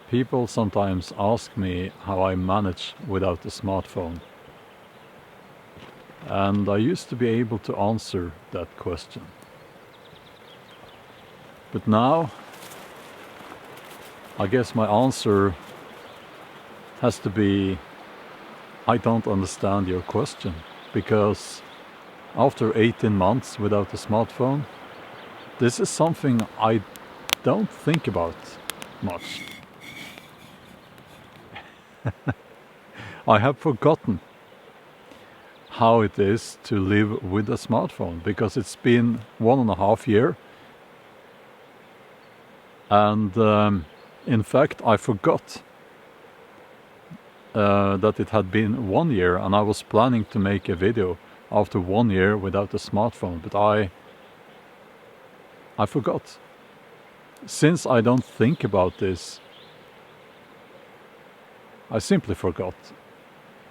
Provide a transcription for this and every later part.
People sometimes ask me how I manage without a smartphone. And I used to be able to answer that question. But now, I guess my answer has to be, I don't understand your question, because after 18 months without a smartphone, this is something I don't think about much. I have forgotten how it is to live with a smartphone, because it's been 1.5 years. And in fact, I forgot that it had been 1 year, and I was planning to make a video after 1 year without a smartphone, but I forgot. Since I don't think about this, I simply forgot.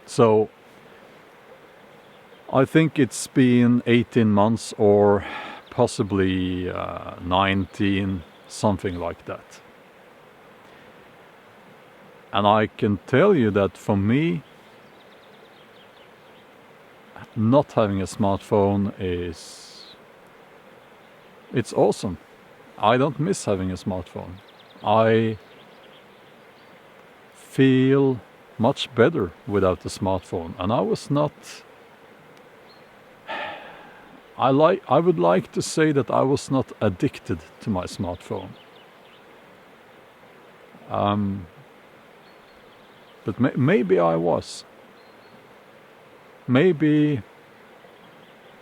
So I think it's been 18 months or possibly 19, something like that. And I can tell you that for me, not having a smartphone it's awesome. I don't miss having a smartphone. I feel much better without a smartphone, and I was not. I would like to say that I was not addicted to my smartphone. But maybe I was. Maybe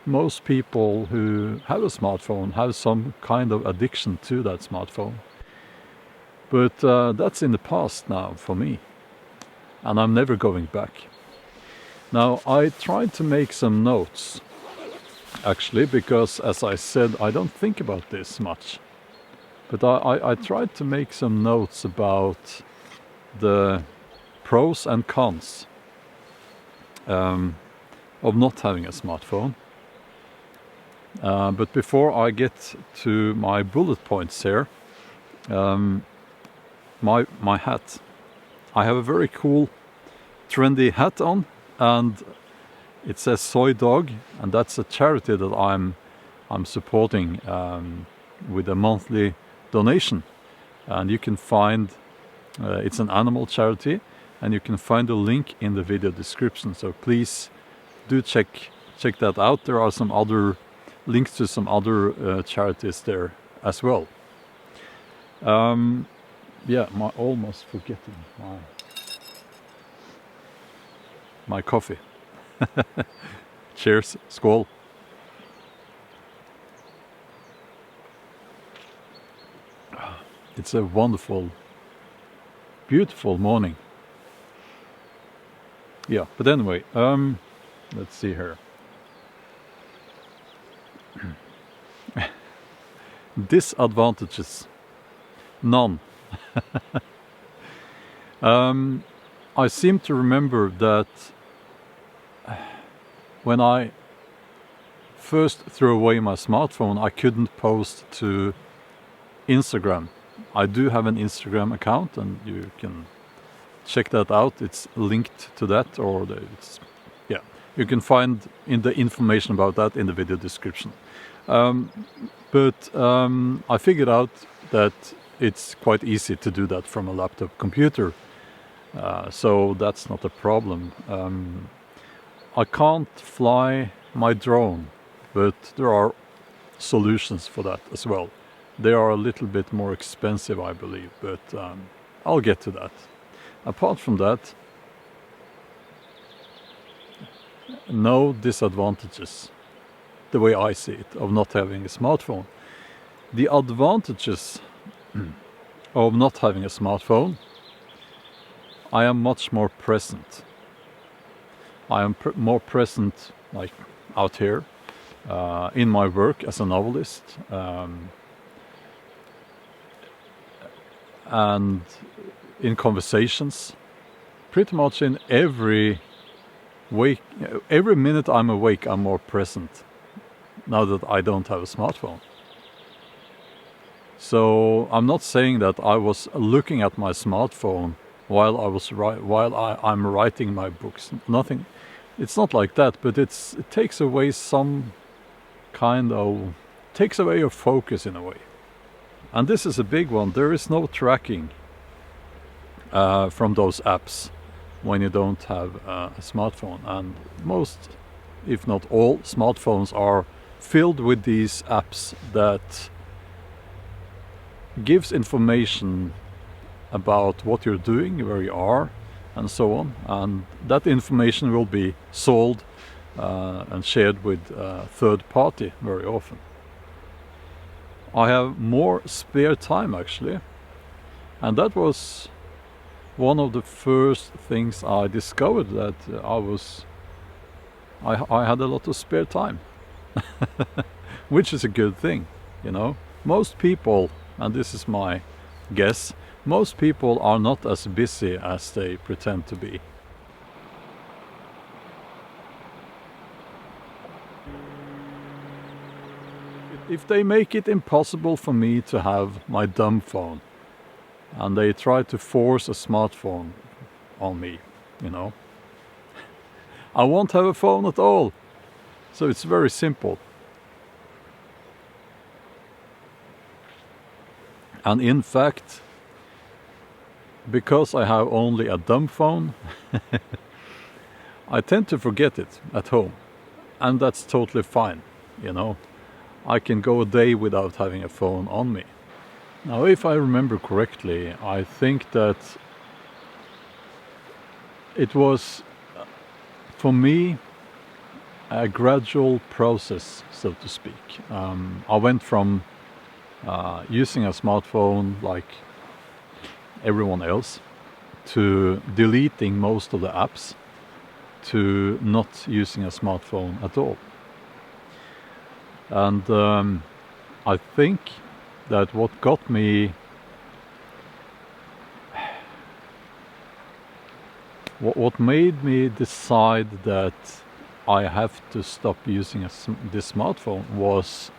most people who have a smartphone have some kind of addiction to that smartphone. But that's in the past now for me, and I'm never going back. Now, I tried to make some notes, actually, because as I said, I don't think about this much. But I tried to make some notes about the pros and cons of not having a smartphone. But before I get to my bullet points here, my hat. I have a very cool, trendy hat on, and it says Soy Dog, and that's a charity that I'm supporting with a monthly donation. And you can find it's an animal charity, and you can find a link in the video description. So please do check that out. There are some other links to some other charities there as well. Yeah, almost forgetting my coffee. Cheers, skål. It's a wonderful, beautiful morning. Yeah, but anyway, let's see here. Disadvantages. None. I seem to remember that when I first threw away my smartphone, I couldn't post to Instagram. I do have an Instagram account, and you can check that out. It's linked to that, or you can find in the information about that in the video description. But I figured out that it's quite easy to do that from a laptop computer, so that's not a problem. I can't fly my drone, but there are solutions for that as well. They are a little bit more expensive, I believe, but I'll get to that. Apart from that, no disadvantages, the way I see it, of not having a smartphone. The advantages of not having a smartphone: I am much more present. I am more present, like out here, in my work as a novelist, and in conversations. Pretty much in every minute I'm awake, I'm more present now that I don't have a smartphone. So I'm not saying that I was looking at my smartphone while I'm writing my books. Nothing. It's not like that, but it takes away takes away your focus in a way. And this is a big one. There is no tracking from those apps when you don't have a smartphone. And most, if not all, smartphones are filled with these apps that gives information about what you're doing, where you are, and so on. And that information will be sold and shared with third party very often. I have more spare time actually, and that was one of the first things I discovered, that I had a lot of spare time, which is a good thing, you know. Most people, and this is my guess, most people are not as busy as they pretend to be. If they make it impossible for me to have my dumb phone, and they try to force a smartphone on me, you know, I won't have a phone at all. So it's very simple. And in fact, because I have only a dumb phone, I tend to forget it at home. And that's totally fine, you know. I can go a day without having a phone on me. Now, if I remember correctly, I think that it was, for me, a gradual process, so to speak. I went from using a smartphone like everyone else to deleting most of the apps to not using a smartphone at all. And I think that what got me, what made me decide that I have to stop using this smartphone was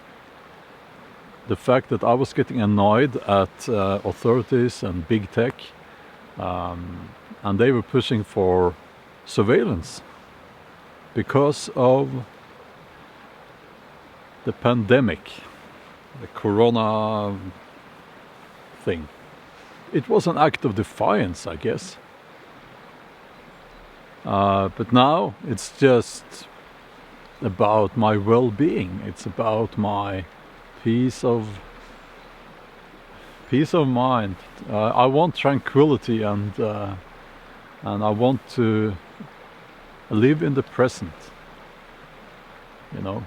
the fact that I was getting annoyed at authorities and big tech, and they were pushing for surveillance because of the pandemic, the corona thing. It was an act of defiance, I guess. But now it's just about my well-being. It's about my peace of mind. I want tranquility, and I want to live in the present, you know.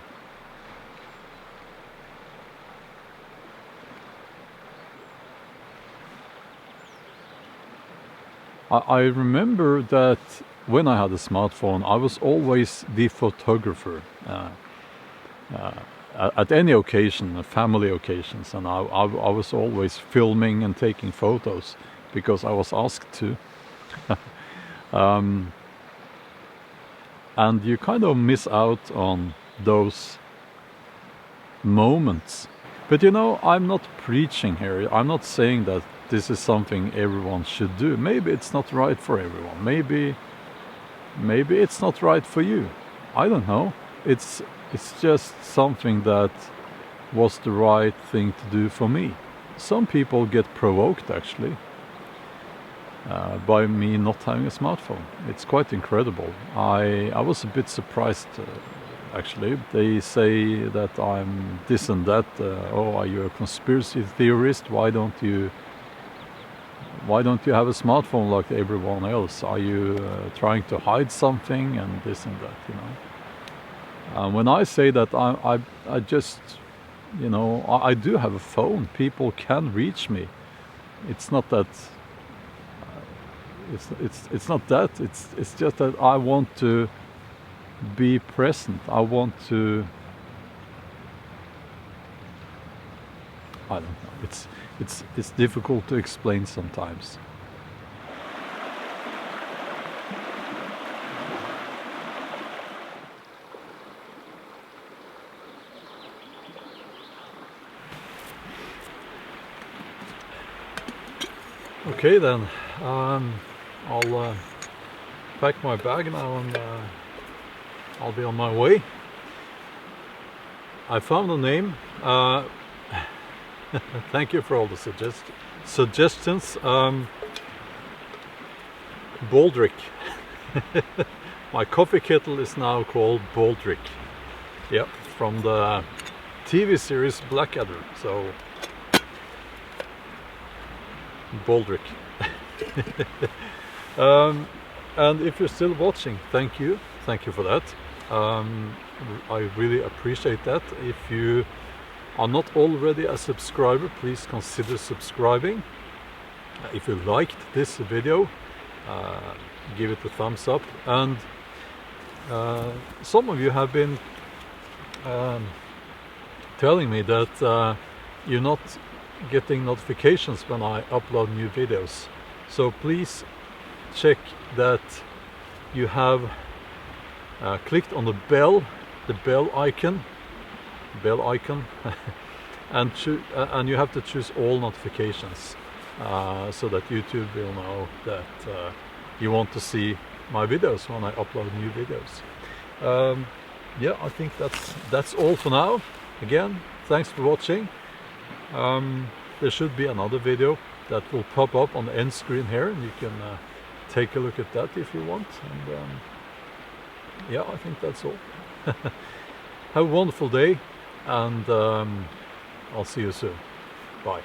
I remember that when I had a smartphone, I was always the photographer at any occasion, family occasions, and I was always filming and taking photos because I was asked to. And you kind of miss out on those moments. But you know, I'm not preaching here. I'm not saying that this is something everyone should do. Maybe it's not right for everyone. Maybe it's not right for you. I don't know. It's just something that was the right thing to do for me. Some people get provoked actually by me not having a smartphone. It's quite incredible. I was a bit surprised actually. They say that I'm this and that. Oh, are you a conspiracy theorist? Why don't you have a smartphone like everyone else? Are you trying to hide something and this and that, you know? When I say that, I just, you know, I do have a phone. People can reach me. It's not that. It's not that. It's just that I want to be present. I want to. I don't know. It's difficult to explain sometimes. Okay then, I'll pack my bag now and I'll be on my way. I found a name. Thank you for all the suggestions. Baldric. My coffee kettle is now called Baldric. Yep, from the TV series Blackadder. So Baldric. And if you're still watching, thank you for that. I really appreciate that. If you are not already a subscriber, please consider subscribing. If you liked this video, give it a thumbs up. And some of you have been telling me that you're not getting notifications when I upload new videos. So please check that you have clicked on the bell icon, and you have to choose all notifications so that YouTube will know that you want to see my videos when I upload new videos. Yeah, I think that's all for now. Again, thanks for watching. There should be another video that will pop up on the end screen here, and you can take a look at that if you want. And yeah, I think that's all. Have a wonderful day, and I'll see you soon. Bye.